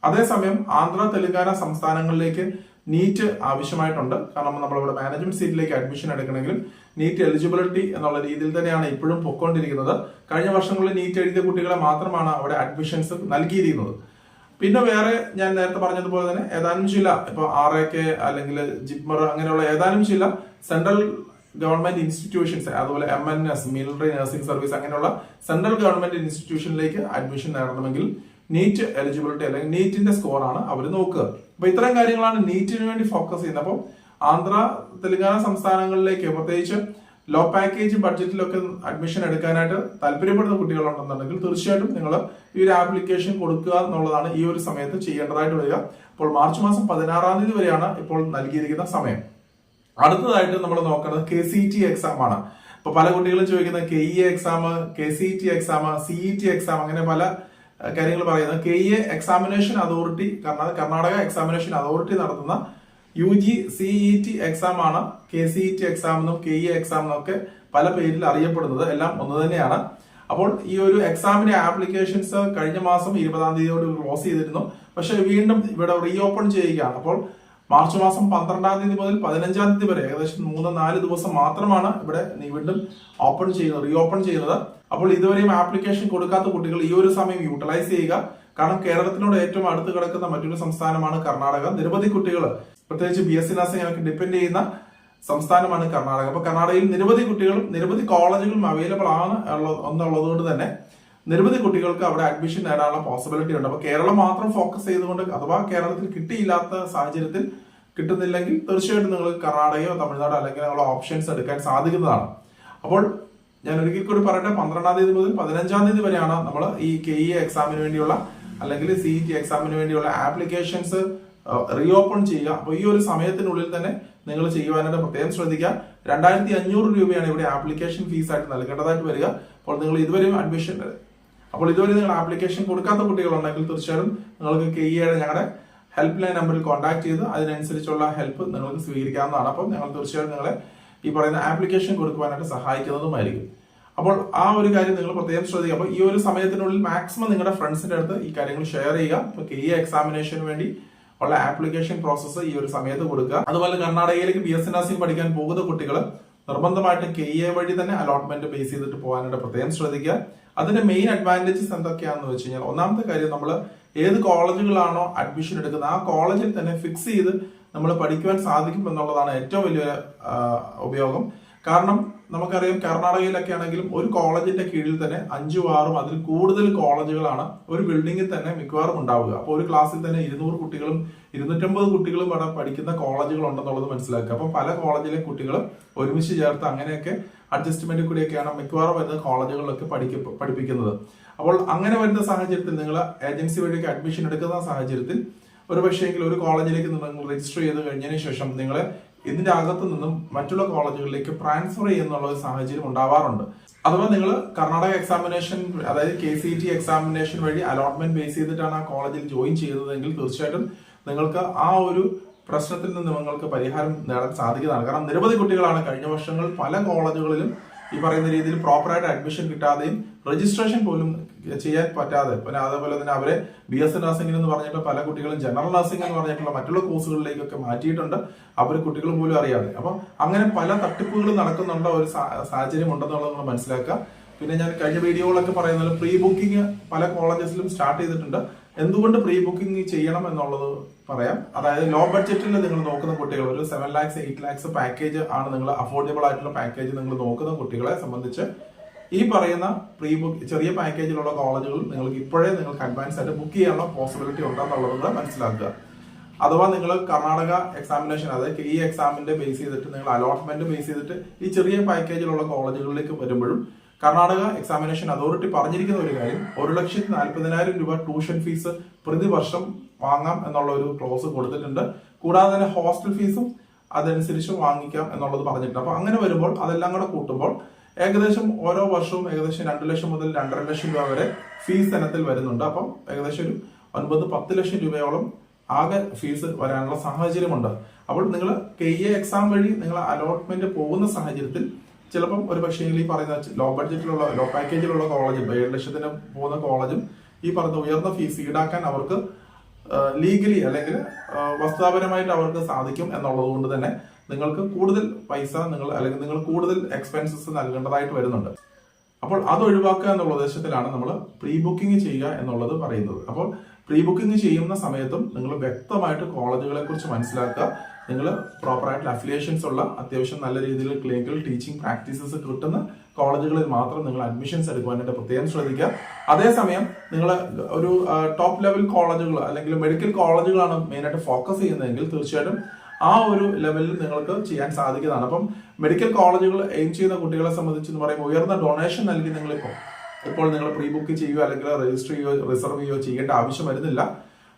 അതേസമയം ആന്ധ്ര തെലങ്കാന സംസ്ഥാനങ്ങളിലേക്ക് നീറ്റ് ആവശ്യമായിട്ടുണ്ട്. കാരണം നമ്മളിവിടെ മാനേജ്മെന്റ് സീറ്റിലേക്ക് അഡ്മിഷൻ എടുക്കണമെങ്കിൽ നീറ്റ് എലിജിബിലിറ്റി എന്നുള്ള രീതിയിൽ തന്നെയാണ് ഇപ്പോഴും പൊയ്ക്കൊണ്ടിരിക്കുന്നത്. കഴിഞ്ഞ വർഷങ്ങളിൽ നീറ്റ് എഴുതിയ കുട്ടികളെ മാത്രമാണ് അവിടെ അഡ്മിഷൻസ് നൽകിയിരിക്കുന്നത്. പിന്നെ വേറെ ഞാൻ നേരത്തെ പറഞ്ഞതുപോലെ തന്നെ ഏതാനും ചില ഇപ്പൊ RAK അല്ലെങ്കിൽ ജിപ്മർ അങ്ങനെയുള്ള ഏതാനും ചില സെൻട്രൽ ഗവൺമെന്റ് ഇൻസ്റ്റിറ്റ്യൂഷൻസ്, അതുപോലെ MNS മിലിറ്ററി നഴ്സിംഗ് സർവീസ് അങ്ങനെയുള്ള സെൻട്രൽ ഗവൺമെന്റ് ഇൻസ്റ്റിറ്റ്യൂഷനിലേക്ക് അഡ്മിഷൻ നേടണമെങ്കിൽ നീറ്റ് എലിജിബിലിറ്റി അല്ലെങ്കിൽ നീറ്റിന്റെ സ്കോർ ആണ് അവർ നോക്കുക. അപ്പൊ ഇത്തരം കാര്യങ്ങളാണ് നീറ്റിന് വേണ്ടി ഫോക്കസ് ചെയ്യുന്നത്. അപ്പോൾ ആന്ധ്ര തെലങ്കാന സംസ്ഥാനങ്ങളിലേക്ക് പ്രത്യേകിച്ച് ലോ പാക്കേജ് ബഡ്ജറ്റിലൊക്കെ അഡ്മിഷൻ എടുക്കാനായിട്ട് താല്പര്യപ്പെടുന്ന കുട്ടികളുണ്ടെന്നുണ്ടെങ്കിൽ തീർച്ചയായിട്ടും നിങ്ങൾ ഈ ഒരു ആപ്ലിക്കേഷൻ കൊടുക്കുക എന്നുള്ളതാണ് ഈ ഒരു സമയത്ത് ചെയ്യേണ്ടതായിട്ട് വരിക. അപ്പോൾ മാർച്ച് മാസം 16-ാം തീയതി വരെയാണ് ഇപ്പോൾ നൽകിയിരിക്കുന്ന സമയം. അടുത്തതായിട്ട് നമ്മൾ നോക്കുന്നത് KCET എക്സാം ആണ്. ഇപ്പൊ പല കുട്ടികളും ചോദിക്കുന്നത് KEA exam, KCET exam, CET exam അങ്ങനെ പല കാര്യങ്ങൾ പറയുന്നത്. KEA examination authority Karnataka examination authority നടത്തുന്ന UG CET എക്സാം ആണ് KCET എക്സാം എന്നും KEA എക്സാം എന്നും ഒക്കെ പല പേരിൽ അറിയപ്പെടുന്നത്. എല്ലാം ഒന്ന് തന്നെയാണ്. അപ്പോൾ ഈ ഒരു എക്സാമിന്റെ ആപ്ലിക്കേഷൻസ് കഴിഞ്ഞ മാസം 20-ാം തീയതിയോട് ക്ലോസ് ചെയ്തിരുന്നു. പക്ഷെ വീണ്ടും ഇവിടെ റീ ഓപ്പൺ ചെയ്യുകയാണ്. അപ്പോൾ മാർച്ച് മാസം 12-ാം തീയതി മുതൽ 15-ാം തീയതി വരെ ഏകദേശം 3-4 ദിവസം മാത്രമാണ് ഇവിടെ വീണ്ടും റീ ഓപ്പൺ ചെയ്യുന്നത്. അപ്പോൾ ഇതുവരെയും ആപ്ലിക്കേഷൻ കൊടുക്കാത്ത കുട്ടികൾ ഈ ഒരു സമയം യൂട്ടിലൈസ് ചെയ്യുക. കാരണം കേരളത്തിനോട് ഏറ്റവും അടുത്ത് കിടക്കുന്ന മറ്റൊരു സംസ്ഥാനമാണ് കർണാടക. നിരവധി കുട്ടികൾ പ്രത്യേകിച്ച് BSc നഴ്സിംഗ് ഡിപ്പെൻഡ് ചെയ്യുന്ന സംസ്ഥാനമാണ് കർണാടക. അപ്പൊ കർണാടകയിൽ നിരവധി കുട്ടികളും നിരവധി കോളേജുകളും അവൈലബിൾ ആണ് എന്നുള്ളതുകൊണ്ട് തന്നെ നിരവധി കുട്ടികൾക്ക് അവിടെ അഡ്മിഷൻ നേടാനുള്ള പോസിബിലിറ്റി ഉണ്ട്. അപ്പൊ കേരളം മാത്രം ഫോക്കസ് ചെയ്തുകൊണ്ട് അഥവാ കേരളത്തിൽ കിട്ടിയില്ലാത്ത സാഹചര്യത്തിൽ കിട്ടുന്നില്ലെങ്കിൽ തീർച്ചയായിട്ടും നിങ്ങൾക്ക് കർണാടകയോ തമിഴ്നാടോ അല്ലെങ്കിൽ നിങ്ങളുടെ ഓപ്ഷൻസ് എടുക്കാൻ സാധിക്കുന്നതാണ്. അപ്പോൾ ഞാൻ ഒരിക്കൽ കൂടി പറയട്ടെ, 12-ാം തീയതി മുതൽ 15-ാം തീയതി വരെയാണ് നമ്മൾ ഈ KEA എക്സാമിന് വേണ്ടിയുള്ള അല്ലെങ്കിൽ CET എക്സാമിന് വേണ്ടിയുള്ള ആപ്ലിക്കേഷൻസ് റീ ഓപ്പൺ ചെയ്യുക. അപ്പോൾ ഈ ഒരു സമയത്തിനുള്ളിൽ തന്നെ നിങ്ങൾ ചെയ്യുവാനായിട്ട് പ്രത്യേകം ശ്രദ്ധിക്കുക. 2500 രൂപയാണ് ഇവിടെ ആപ്ലിക്കേഷൻ ഫീസ് ആയിട്ട് നൽകേണ്ടതായിട്ട് വരിക. അപ്പോൾ ഇതുവരെ നിങ്ങൾ ആപ്ലിക്കേഷൻ കൊടുക്കാത്ത കുട്ടികളുണ്ടെങ്കിൽ തീർച്ചയായും നിങ്ങൾക്ക് KEAയുടെ ഞങ്ങളുടെ ഹെൽപ്പ് ലൈൻ നമ്പറിൽ കോൺടാക്ട് ചെയ്ത് അതിനനുസരിച്ചുള്ള ഹെൽപ്പ് നിങ്ങൾക്ക് സ്വീകരിക്കാവുന്നതാണ്. അപ്പം ഞങ്ങൾ തീർച്ചയായും നിങ്ങളെ ഈ പറയുന്ന ആപ്ലിക്കേഷൻ കൊടുക്കുവാനായിട്ട് സഹായിക്കുന്നതുമായിരിക്കും. അപ്പോൾ ആ ഒരു കാര്യം നിങ്ങൾ പ്രത്യേകം ശ്രദ്ധിക്കുക. അപ്പോൾ ഈ ഒരു സമയത്തിനുള്ളിൽ മാക്സിമം നിങ്ങളുടെ ഫ്രണ്ട്സിന്റെ അടുത്ത് ഈ കാര്യങ്ങൾ ഷെയർ ചെയ്യുക. ഇപ്പൊ KEA എക്സാമിനേഷന് വേണ്ടി ഉള്ള ആപ്ലിക്കേഷൻ പ്രോസസ്സ് ഈ ഒരു സമയത്ത് കൊടുക്കുക. അതുപോലെ കർണാടകയിലേക്ക് BSc നഴ്സിംഗ് പഠിക്കാൻ പോകുന്ന കുട്ടികൾ നിർബന്ധമായിട്ടും KEA വഴി തന്നെ അലോട്ട്മെന്റ് ബേസ് ചെയ്തിട്ട് പോകാനായിട്ട് പ്രത്യേകം ശ്രദ്ധിക്കുക. അതിന്റെ മെയിൻ അഡ്വാൻറ്റേജസ് എന്തൊക്കെയാണെന്ന് വെച്ച് കഴിഞ്ഞാൽ, ഒന്നാമത്തെ കാര്യം നമ്മൾ ഏത് കോളേജുകളാണോ അഡ്മിഷൻ എടുക്കുന്നത് ആ കോളേജിൽ തന്നെ ഫിക്സ് ചെയ്ത് നമ്മൾ പഠിക്കുവാൻ സാധിക്കും എന്നുള്ളതാണ് ഏറ്റവും വലിയൊരു ഉപയോഗം. കാരണം നമുക്കറിയാം കർണാടകയിലൊക്കെ ആണെങ്കിലും ഒരു കോളേജിന്റെ കീഴിൽ തന്നെ 5, 6 അതിൽ കൂടുതൽ കോളേജുകളാണ് ഒരു ബിൽഡിങ്ങിൽ തന്നെ മിക്കവാറും ഉണ്ടാവുക. അപ്പോൾ ഒരു ക്ലാസ്സിൽ തന്നെ 200 കുട്ടികളും 250 കുട്ടികളും അവിടെ പഠിക്കുന്ന കോളേജുകൾ ഉണ്ടെന്നുള്ളത് മനസ്സിലാക്കുക. അപ്പം പല കോളേജിലെ കുട്ടികൾ ഒരുമിച്ച് ചേർത്ത് അങ്ങനെയൊക്കെ അഡ്ജസ്റ്റ്മെന്റ് കൂടിയൊക്കെയാണ് മിക്കവാറും വരുന്ന കോളേജുകളിലൊക്കെ പഠിപ്പിക്കുന്നത്. അപ്പോൾ അങ്ങനെ വരുന്ന സാഹചര്യത്തിൽ നിങ്ങൾ ഏജൻസി വഴിയൊക്കെ അഡ്മിഷൻ എടുക്കുന്ന സാഹചര്യത്തിൽ ഒരു പക്ഷേങ്കിൽ ഒരു കോളേജിലേക്ക് നിങ്ങൾ രജിസ്റ്റർ ചെയ്ത് കഴിഞ്ഞതിന് ശേഷം നിങ്ങൾ ഇതിന്റെ അകത്തു നിന്നും മറ്റുള്ള കോളേജുകളിലേക്ക് ട്രാൻസ്ഫർ ചെയ്യുന്നുള്ള ഒരു സാഹചര്യം ഉണ്ടാവാറുണ്ട്. അഥവാ നിങ്ങൾ കർണാടക എക്സാമിനേഷൻ അതായത് KCET എക്സാമിനേഷൻ വഴി അലോട്ട്മെന്റ് ബേസ് ചെയ്തിട്ടാണ് ആ കോളേജിൽ ജോയിൻ ചെയ്തതെങ്കിൽ തീർച്ചയായിട്ടും നിങ്ങൾക്ക് ആ ഒരു പ്രശ്നത്തിൽ നിന്ന് നിങ്ങൾക്ക് പരിഹാരം നേടാൻ സാധിക്കുന്നതാണ്. കാരണം നിരവധി കുട്ടികളാണ് കഴിഞ്ഞ വർഷങ്ങൾ പല കോളേജുകളിലും ഈ പറയുന്ന രീതിയിൽ പ്രോപ്പറായിട്ട് അഡ്മിഷൻ കിട്ടാതെയും രജിസ്ട്രേഷൻ പോലും ചെയ്യാൻ പറ്റാതെ, പിന്നെ അതേപോലെ തന്നെ അവരെ BSc നഴ്സിംഗ് എന്ന് പറഞ്ഞിട്ട് പല കുട്ടികളും ജനറൽ നഴ്സിംഗ് എന്ന് പറഞ്ഞിട്ടുള്ള മറ്റുള്ള കോഴ്സുകളിലേക്കൊക്കെ മാറ്റിയിട്ടുണ്ട്, അവർ കുട്ടികൾ പോലും അറിയാതെ. അപ്പൊ അങ്ങനെ പല തട്ടിപ്പുകൾ നടക്കുന്നുള്ള ഒരു സാഹചര്യം ഉണ്ടെന്നുള്ളത് നമ്മൾ മനസ്സിലാക്കുക. പിന്നെ ഞാൻ കഴിഞ്ഞ വീഡിയോകളൊക്കെ പറയുന്നത് പ്രീ ബുക്കിംഗ് പല കോളേജസിലും സ്റ്റാർട്ട് ചെയ്തിട്ടുണ്ട്. എന്തുകൊണ്ട് പ്രീ ബുക്കിംഗ് ചെയ്യണം എന്നുള്ളത് പറയാം. അതായത് ലോ ബഡ്ജറ്റിൽ നിങ്ങൾ നോക്കുന്ന കുട്ടികൾ ഒരു 7 lakhs 8 lakhs പാക്കേജ് ആണ് നിങ്ങൾ അഫോർഡബിൾ ആയിട്ടുള്ള പാക്കേജ് നിങ്ങൾ നോക്കുന്ന കുട്ടികളെ സംബന്ധിച്ച് ഈ പറയുന്ന പ്രീ ബുക്ക് ചെറിയ പാക്കേജിലുള്ള കോളേജുകൾ നിങ്ങൾക്ക് ഇപ്പോഴേ നിങ്ങൾക്ക് അഡ്വാൻസ് ആയിട്ട് ബുക്ക് ചെയ്യാനുള്ള പോസിബിലിറ്റി ഉണ്ടെന്നുള്ളത് കൂടെ മനസ്സിലാക്കുക. അഥവാ നിങ്ങൾ കർണാടക എക്സാമിനേഷൻ അതായത് KEA എക്സാമിന്റെ ബേസ് ചെയ്തിട്ട് നിങ്ങൾ അലോട്ട്മെന്റ് ബേസ് ചെയ്തിട്ട് ഈ ചെറിയ പാക്കേജിലുള്ള കോളേജുകളിലേക്ക് വരുമ്പോഴും കർണാടക എക്സാമിനേഷൻ അതോറിറ്റി പറഞ്ഞിരിക്കുന്ന ഒരു കാര്യം 1,40,000 രൂപ ട്യൂഷൻ ഫീസ് പ്രതിവർഷം വാങ്ങാം എന്നുള്ള ഒരു ക്ലോസ് കൊടുത്തിട്ടുണ്ട്. കൂടാതെ തന്നെ ഹോസ്റ്റൽ ഫീസും അതനുസരിച്ച് വാങ്ങിക്കാം എന്നുള്ളത് പറഞ്ഞിട്ടുണ്ട്. അപ്പൊ അങ്ങനെ വരുമ്പോൾ അതെല്ലാം കൂടെ കൂട്ടുമ്പോൾ ഏകദേശം ഓരോ വർഷവും ഏകദേശം 2 ലക്ഷം മുതൽ 2.5 ലക്ഷം രൂപ വരെ ഫീസ് ഇനത്തിൽ വരുന്നുണ്ട്. അപ്പം ഏകദേശം ഒരു 9-10 ലക്ഷം രൂപയോളം ആകെ ഫീസ് വരാനുള്ള സാഹചര്യമുണ്ട്. അപ്പോൾ നിങ്ങൾ KEA എക്സാം വഴി നിങ്ങൾ അലോട്ട്മെന്റ് പോകുന്ന സാഹചര്യത്തിൽ ചിലപ്പം ഒരു പക്ഷേ ഈ പറയുന്ന ലോ ബഡ്ജറ്റിലുള്ള ലോ പാക്കേജിലുള്ള കോളേജും 7 ലക്ഷത്തിന് പോകുന്ന കോളേജും ഈ പറഞ്ഞ ഉയർന്ന ഫീസ് ഈടാക്കാൻ അവർക്ക് ലീഗലി അല്ലെങ്കിൽ വസ്തുതാപരമായിട്ട് അവർക്ക് സാധിക്കും എന്നുള്ളത് കൊണ്ട് തന്നെ നിങ്ങൾക്ക് കൂടുതൽ പൈസ അല്ലെങ്കിൽ നിങ്ങൾ കൂടുതൽ എക്സ്പെൻസസ് നൽകേണ്ടതായിട്ട് വരുന്നുണ്ട്. അപ്പോൾ അത് ഒഴിവാക്കുക എന്നുള്ള ഉദ്ദേശത്തിലാണ് നമ്മൾ പ്രീ ബുക്കിംഗ് ചെയ്യുക എന്നുള്ളത് പറയുന്നത്. അപ്പോൾ പ്രീ ബുക്കിംഗ് ചെയ്യുന്ന സമയത്തും നിങ്ങൾ വ്യക്തമായിട്ട് കോളേജുകളെ കുറിച്ച് മനസ്സിലാക്കുക. നിങ്ങൾ പ്രോപ്പറായിട്ടുള്ള അഫിലിയേഷൻസ് ഉള്ള അത്യാവശ്യം നല്ല രീതിയിൽ ക്ലിനിക്കൽ ടീച്ചിങ് പ്രാക്ടീസസ് കിട്ടുന്ന കോളേജുകളിൽ മാത്രം നിങ്ങൾ അഡ്മിഷൻസ് എടുക്കുവാനായിട്ട് പ്രത്യേകം ശ്രദ്ധിക്കുക. അതേസമയം നിങ്ങൾ ഒരു ടോപ്പ് ലെവൽ കോളേജുകൾ അല്ലെങ്കിൽ മെഡിക്കൽ കോളേജുകളാണ് മെയിനായിട്ട് ഫോക്കസ് ചെയ്യുന്നതെങ്കിൽ തീർച്ചയായിട്ടും ആ ഒരു ലെവലിൽ നിങ്ങൾക്ക് ചെയ്യാൻ സാധിക്കുന്നതാണ്. അപ്പം മെഡിക്കൽ കോളേജുകൾ എയിം ചെയ്യുന്ന കുട്ടികളെ സംബന്ധിച്ച് പറയുമ്പോൾ ഉയർന്ന ഡൊണേഷൻ നൽകി ഇപ്പോൾ നിങ്ങൾ പ്രീ ബുക്ക് ചെയ്യുകയോ അല്ലെങ്കിൽ രജിസ്റ്റർ ചെയ്യുകയോ റിസർവ് ചെയ്യുകയോ ചെയ്യേണ്ട ആവശ്യം വരുന്നില്ല.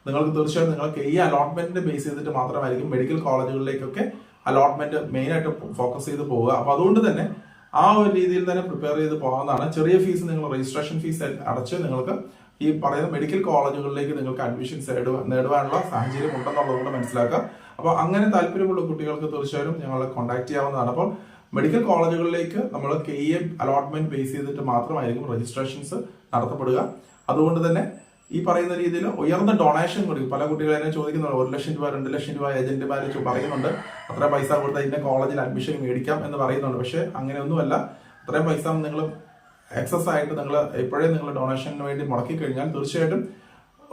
നിങ്ങൾക്ക് തീർച്ചയായും നിങ്ങൾക്ക് ഈ അലോട്ട്മെന്റിനെ ബേസ് ചെയ്തിട്ട് മാത്രമായിരിക്കും മെഡിക്കൽ കോളേജുകളിലേക്കൊക്കെ അലോട്ട്മെന്റ് മെയിൻ ആയിട്ട് ഫോക്കസ് ചെയ്ത് പോവുക. അപ്പൊ അതുകൊണ്ട് തന്നെ ആ ഒരു രീതിയിൽ തന്നെ പ്രിപ്പയർ ചെയ്ത് പോകാവുന്നതാണ്. ചെറിയ ഫീസ് നിങ്ങൾ രജിസ്ട്രേഷൻ ഫീസ് അടച്ച് നിങ്ങൾക്ക് ഈ പറയുന്ന മെഡിക്കൽ കോളേജുകളിലേക്ക് നിങ്ങൾക്ക് അഡ്മിഷൻസ് നേടുവാനുള്ള സാഹചര്യം ഉണ്ടെന്നുള്ളതുകൊണ്ട് മനസ്സിലാക്കുക. അപ്പോൾ അങ്ങനെ താല്പര്യമുള്ള കുട്ടികൾക്ക് തീർച്ചയായും ഞങ്ങളെ കോൺടാക്ട് ചെയ്യാവുന്നതാണ്. അപ്പോൾ മെഡിക്കൽ കോളേജുകളിലേക്ക് നമ്മൾ KEA അലോട്ട്മെന്റ് ബേസ് ചെയ്തിട്ട് മാത്രമായിരിക്കും രജിസ്ട്രേഷൻസ് നടത്തപ്പെടുക. അതുകൊണ്ട് തന്നെ ഈ പറയുന്ന രീതിയിൽ ഉയർന്ന ഡൊണേഷൻ കൊടുക്കും. പല കുട്ടികളെ തന്നെ ചോദിക്കുന്നുണ്ട്, 1 ലക്ഷം രൂപ 2 ലക്ഷം രൂപ ഏജന്റുമാർ പറയുന്നുണ്ട്, അത്ര പൈസ കൊടുത്താൽ ഇതിന്റെ കോളേജിൽ അഡ്മിഷൻ മേടിക്കാം എന്ന് പറയുന്നുണ്ട്. പക്ഷെ അങ്ങനെയൊന്നുമല്ല. അത്രയും പൈസ നിങ്ങൾ എക്സസ് ആയിട്ട് നിങ്ങൾ എപ്പോഴേ നിങ്ങൾ ഡൊണേഷന് വേണ്ടി മുടക്കി കഴിഞ്ഞാൽ തീർച്ചയായിട്ടും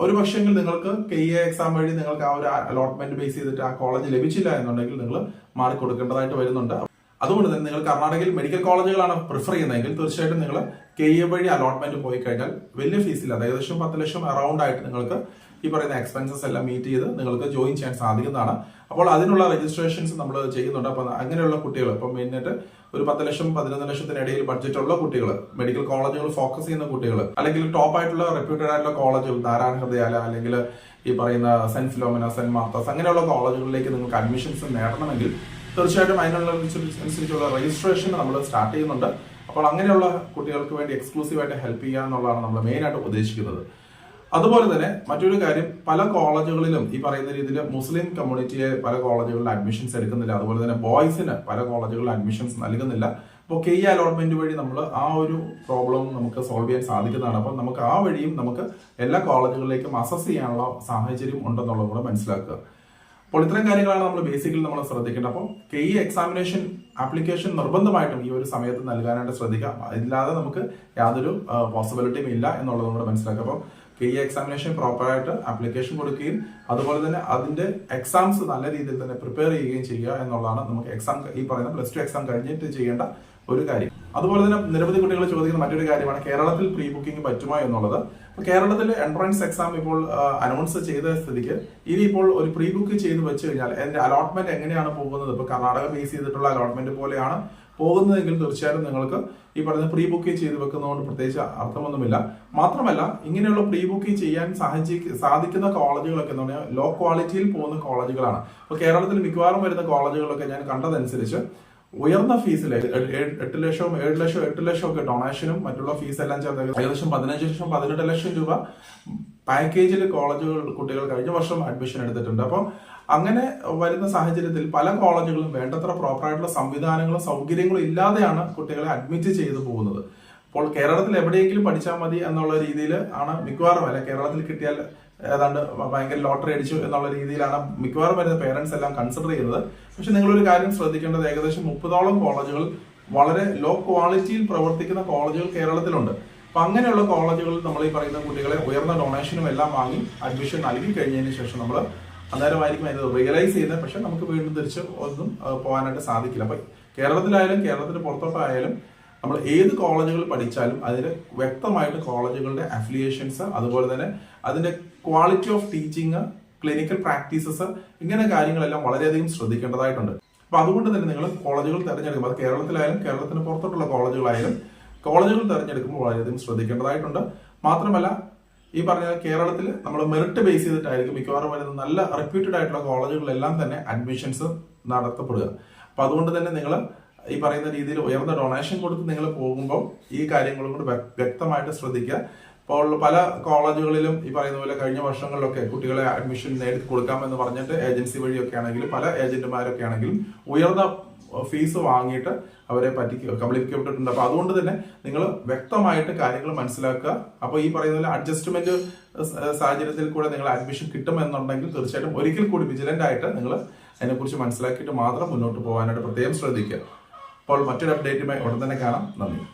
ഒരു പക്ഷെങ്കിൽ നിങ്ങൾക്ക് KEA എക്സാം വഴി നിങ്ങൾക്ക് ആ ഒരു അലോട്ട്മെന്റ് ബേസ് ചെയ്തിട്ട് ആ കോളേജ് ലഭിച്ചില്ല എന്നുണ്ടെങ്കിൽ നിങ്ങൾ മാറിക്കൊടുക്കേണ്ടതായിട്ട് വരുന്നുണ്ട്. അതുകൊണ്ട് തന്നെ നിങ്ങൾ കർണാടകയിൽ മെഡിക്കൽ കോളേജുകളാണ് പ്രിഫർ ചെയ്യുന്നതെങ്കിൽ തീർച്ചയായിട്ടും നിങ്ങൾ KEA വഴി അലോട്ട്മെന്റ് പോയി കഴിഞ്ഞാൽ വലിയ ഫീസില്ല, ഏകദേശം 10 ലക്ഷം അറൌണ്ട് ആയിട്ട് നിങ്ങൾക്ക് ഈ പറയുന്ന എക്സ്പെൻസസ് എല്ലാം മീറ്റ് ചെയ്ത് നിങ്ങൾക്ക് ജോയിൻ ചെയ്യാൻ സാധിക്കുന്നതാണ്. അപ്പോൾ അതിനുള്ള രജിസ്ട്രേഷൻസ് നമ്മൾ ചെയ്യുന്നുണ്ട്. അപ്പൊ അങ്ങനെയുള്ള കുട്ടികൾ ഇപ്പം മെയിനായിട്ട് ഒരു 10 ലക്ഷം 11 ലക്ഷത്തിനിടയിൽ ബഡ്ജറ്റ് ഉള്ള കുട്ടികൾ, മെഡിക്കൽ കോളേജുകൾ ഫോക്കസ് ചെയ്യുന്ന കുട്ടികൾ, അല്ലെങ്കിൽ ടോപ്പ് ആയിട്ടുള്ള റെപ്യൂട്ടഡ് ആയിട്ടുള്ള കോളേജുകൾ, നാരായണ ഹൃദയാല അല്ലെങ്കിൽ ഈ പറയുന്ന സെന്റ് ഫിലോമിന, സെന്റ് മാർത്താസ് അങ്ങനെയുള്ള കോളേജുകളിലേക്ക് നിങ്ങൾക്ക് അഡ്മിഷൻസ് നേടണമെങ്കിൽ തീർച്ചയായിട്ടും അതിനുള്ള അനുസരിച്ചുള്ള രജിസ്ട്രേഷൻ നമ്മൾ സ്റ്റാർട്ട് ചെയ്യുന്നുണ്ട്. അപ്പോൾ അങ്ങനെയുള്ള കുട്ടികൾക്ക് വേണ്ടി എക്സ്ക്ലൂസീവായിട്ട് ഹെൽപ്പ് ചെയ്യുക എന്നുള്ളതാണ് നമ്മൾ മെയിനായിട്ട് ഉദ്ദേശിക്കുന്നത്. അതുപോലെ തന്നെ മറ്റൊരു കാര്യം, പല കോളേജുകളിലും ഈ പറയുന്ന രീതിയിൽ മുസ്ലിം കമ്മ്യൂണിറ്റിയെ പല കോളേജുകളിൽ അഡ്മിഷൻസ് എടുക്കുന്നില്ല. അതുപോലെ തന്നെ ബോയ്സിന് പല കോളേജുകളിൽ അഡ്മിഷൻസ് നൽകുന്നില്ല. അപ്പോൾ KEA അലോട്ട്മെന്റ് വഴി നമ്മൾ ആ ഒരു പ്രോബ്ലം നമുക്ക് സോൾവ് ചെയ്യാൻ സാധിക്കുന്നതാണ്. അപ്പോൾ നമുക്ക് ആ വഴിയും നമുക്ക് എല്ലാ കോളേജുകളിലേക്കും അസസ് ചെയ്യാനുള്ള സാഹചര്യം ഉണ്ടെന്നുള്ളത് കൂടെ മനസ്സിലാക്കുക. അപ്പോൾ ഇത്രയും കാര്യങ്ങളാണ് നമ്മൾ ബേസിക്കലി നമ്മൾ ശ്രദ്ധിക്കേണ്ടത്. അപ്പോൾ KEA എക്സാമിനേഷൻ ആപ്ലിക്കേഷൻ നിർബന്ധമായിട്ടും ഈ ഒരു സമയത്ത് നൽകാനായിട്ട് ശ്രദ്ധിക്കാം. അതില്ലാതെ നമുക്ക് യാതൊരു പോസിബിലിറ്റിയും ഇല്ല എന്നുള്ളത് കൂടെ മനസ്സിലാക്കുക. അപ്പോൾ KEA എക്സാമിനേഷൻ പ്രോപ്പറായിട്ട് ആപ്ലിക്കേഷൻ കൊടുക്കുകയും അതുപോലെ തന്നെ അതിന്റെ എക്സാംസ് നല്ല രീതിയിൽ തന്നെ പ്രിപ്പയർ ചെയ്യുകയും ചെയ്യുക എന്നുള്ളതാണ് നമുക്ക് എക്സാം ഈ പറയുന്ന +2 എക്സാം കഴിഞ്ഞിട്ട് ചെയ്യേണ്ട ഒരു കാര്യം. അതുപോലെ തന്നെ നിരവധി കുട്ടികൾ ചോദിക്കുന്ന മറ്റൊരു കാര്യമാണ് കേരളത്തിൽ പ്രീ ബുക്കിംഗ് പറ്റുമോ എന്നുള്ളത്. അപ്പൊ കേരളത്തിൽ എൻട്രൻസ് എക്സാം ഇപ്പോൾ അനൗൺസ് ചെയ്ത സ്ഥിതിക്ക് ഇനിയിപ്പോൾ ഒരു പ്രീ ബുക്ക് ചെയ്ത് വെച്ച് കഴിഞ്ഞാൽ എന്റെ അലോട്ട്മെന്റ് എങ്ങനെയാണ് പോകുന്നത്, ഇപ്പൊ കർണാടക ബേസ് ചെയ്തിട്ടുള്ള അലോട്ട്മെന്റ് പോലെയാണ് പോകുന്നതെങ്കിൽ തീർച്ചയായും നിങ്ങൾക്ക് ഈ പറയുന്ന പ്രീ ബുക്ക് ചെയ്ത് വെക്കുന്നതുകൊണ്ട് പ്രത്യേകിച്ച് അർത്ഥമൊന്നുമില്ല. മാത്രമല്ല ഇങ്ങനെയുള്ള പ്രീ ബുക്ക് ചെയ്യാൻ സാധിക്കുന്ന കോളേജുകളൊക്കെ എന്ന് പറഞ്ഞാൽ ലോ ക്വാളിറ്റിയിൽ പോകുന്ന കോളേജുകളാണ്. അപ്പൊ കേരളത്തിൽ മിക്കവാറും വരുന്ന കോളേജുകളൊക്കെ ഞാൻ കണ്ടതനുസരിച്ച് ഉയർന്ന ഫീസിൽ 8 ലക്ഷവും 7 ലക്ഷവും 8 ലക്ഷവും ഒക്കെ ഡൊണേഷനും മറ്റുള്ള ഫീസ് എല്ലാം ചേർത്ത് ഏകദേശം 15 ലക്ഷം 18 ലക്ഷം രൂപ പാക്കേജിൽ കോളേജുകൾ കുട്ടികൾ കഴിഞ്ഞ വർഷം അഡ്മിഷൻ എടുത്തിട്ടുണ്ട്. അപ്പോൾ അങ്ങനെ വരുന്ന സാഹചര്യത്തിൽ പല കോളേജുകളും വേണ്ടത്ര പ്രോപ്പറായിട്ടുള്ള സംവിധാനങ്ങളും സൗകര്യങ്ങളും ഇല്ലാതെയാണ് കുട്ടികളെ അഡ്മിറ്റ് ചെയ്തു പോകുന്നത്. അപ്പോൾ കേരളത്തിൽ എവിടെയെങ്കിലും പഠിച്ചാൽ മതി എന്നുള്ള രീതിയിൽ ആണ് മിക്കവാറും, അല്ല കേരളത്തിൽ കിട്ടിയാൽ ഏതാണ്ട് ഭയങ്കര ലോട്ടറി അടിച്ചു എന്നുള്ള രീതിയിലാണ് മിക്കവാറും വരുന്ന പേരൻസ് എല്ലാം കൺസിഡർ ചെയ്യുന്നത്. പക്ഷെ നിങ്ങളൊരു കാര്യം ശ്രദ്ധിക്കേണ്ടത്, ഏകദേശം 30ഓളം കോളേജുകൾ വളരെ ലോ ക്വാളിറ്റിയിൽ പ്രവർത്തിക്കുന്ന കോളേജുകൾ കേരളത്തിലുണ്ട്. അപ്പൊ അങ്ങനെയുള്ള കോളേജുകളിൽ നമ്മൾ ഈ പറയുന്ന കുട്ടികളെ ഉയർന്ന ഡൊണേഷനും എല്ലാം വാങ്ങി അഡ്മിഷൻ നൽകി കഴിഞ്ഞതിന് ശേഷം നമ്മൾ അന്നേരമായിരിക്കും അതിന് റിയലൈസ് ചെയ്യുന്നത്. പക്ഷെ നമുക്ക് വീണ്ടും തിരിച്ച് ഒന്നും പോകാനായിട്ട് സാധിക്കില്ല. അപ്പൊ കേരളത്തിലായാലും കേരളത്തിന് പുറത്തോട്ടായാലും നമ്മൾ ഏത് കോളേജുകൾ പഠിച്ചാലും അതിന് വ്യക്തമായിട്ട് കോളേജുകളുടെ അഫിലിയേഷൻസ്, അതുപോലെ തന്നെ അതിന്റെ quality of teaching, clinical practices, ഇങ്ങനെ കാര്യങ്ങളെല്ലാം വളരെയധികം ശ്രദ്ധിക്കേണ്ടതായിട്ടുണ്ട്. അപ്പൊ അതുകൊണ്ട് തന്നെ നിങ്ങൾ കോളേജുകൾ തിരഞ്ഞെടുക്കുമ്പോൾ അത് കേരളത്തിലായാലും കേരളത്തിന് പുറത്തോട്ടുള്ള കോളേജുകൾ തിരഞ്ഞെടുക്കുമ്പോൾ വളരെയധികം ശ്രദ്ധിക്കേണ്ടതായിട്ടുണ്ട്. മാത്രമല്ല ഈ പറഞ്ഞ കേരളത്തിൽ നമ്മൾ മെറിറ്റ് ബേസ് ചെയ്തിട്ടായിരിക്കും മിക്കവാറും വരുന്ന നല്ല റെപ്യൂട്ടഡ് ആയിട്ടുള്ള കോളേജുകളിലെല്ലാം തന്നെ അഡ്മിഷൻസ് നടത്തപ്പെടുക. അപ്പൊ അതുകൊണ്ട് തന്നെ നിങ്ങൾ ഈ പറയുന്ന രീതിയിൽ ഉയർന്ന ഡൊണേഷൻ കൊടുത്ത് നിങ്ങൾ പോകുമ്പോൾ ഈ കാര്യങ്ങളും കൂടി വ്യക്തമായിട്ട് ശ്രദ്ധിക്കുക. ഇപ്പോൾ പല കോളേജുകളിലും ഈ പറയുന്ന പോലെ കഴിഞ്ഞ വർഷങ്ങളിലൊക്കെ കുട്ടികളെ അഡ്മിഷൻ നേടി കൊടുക്കാമെന്ന് പറഞ്ഞിട്ട് ഏജൻസി വഴിയൊക്കെ ആണെങ്കിലും പല ഏജന്റുമാരൊക്കെ ആണെങ്കിലും ഉയർന്ന ഫീസ് വാങ്ങിയിട്ട് അവരെ കബളിപ്പിക്കപ്പെട്ടിട്ടുണ്ട്. അപ്പൊ അതുകൊണ്ട് തന്നെ നിങ്ങൾ വ്യക്തമായിട്ട് കാര്യങ്ങൾ മനസ്സിലാക്കുക. അപ്പോൾ ഈ പറയുന്ന പോലെ അഡ്ജസ്റ്റ്മെന്റ് സാഹചര്യത്തിൽ കൂടെ നിങ്ങൾ അഡ്മിഷൻ കിട്ടുമെന്നുണ്ടെങ്കിൽ തീർച്ചയായിട്ടും ഒരിക്കൽ കൂടി വിജിലന്റ് ആയിട്ട് നിങ്ങൾ അതിനെക്കുറിച്ച് മനസ്സിലാക്കിയിട്ട് മാത്രം മുന്നോട്ട് പോകാനായിട്ട് പ്രത്യേകം ശ്രദ്ധിക്കുക. അപ്പോൾ മറ്റൊരു അപ്ഡേറ്റുമായി ഉടൻ തന്നെ കാണാം. നന്ദി.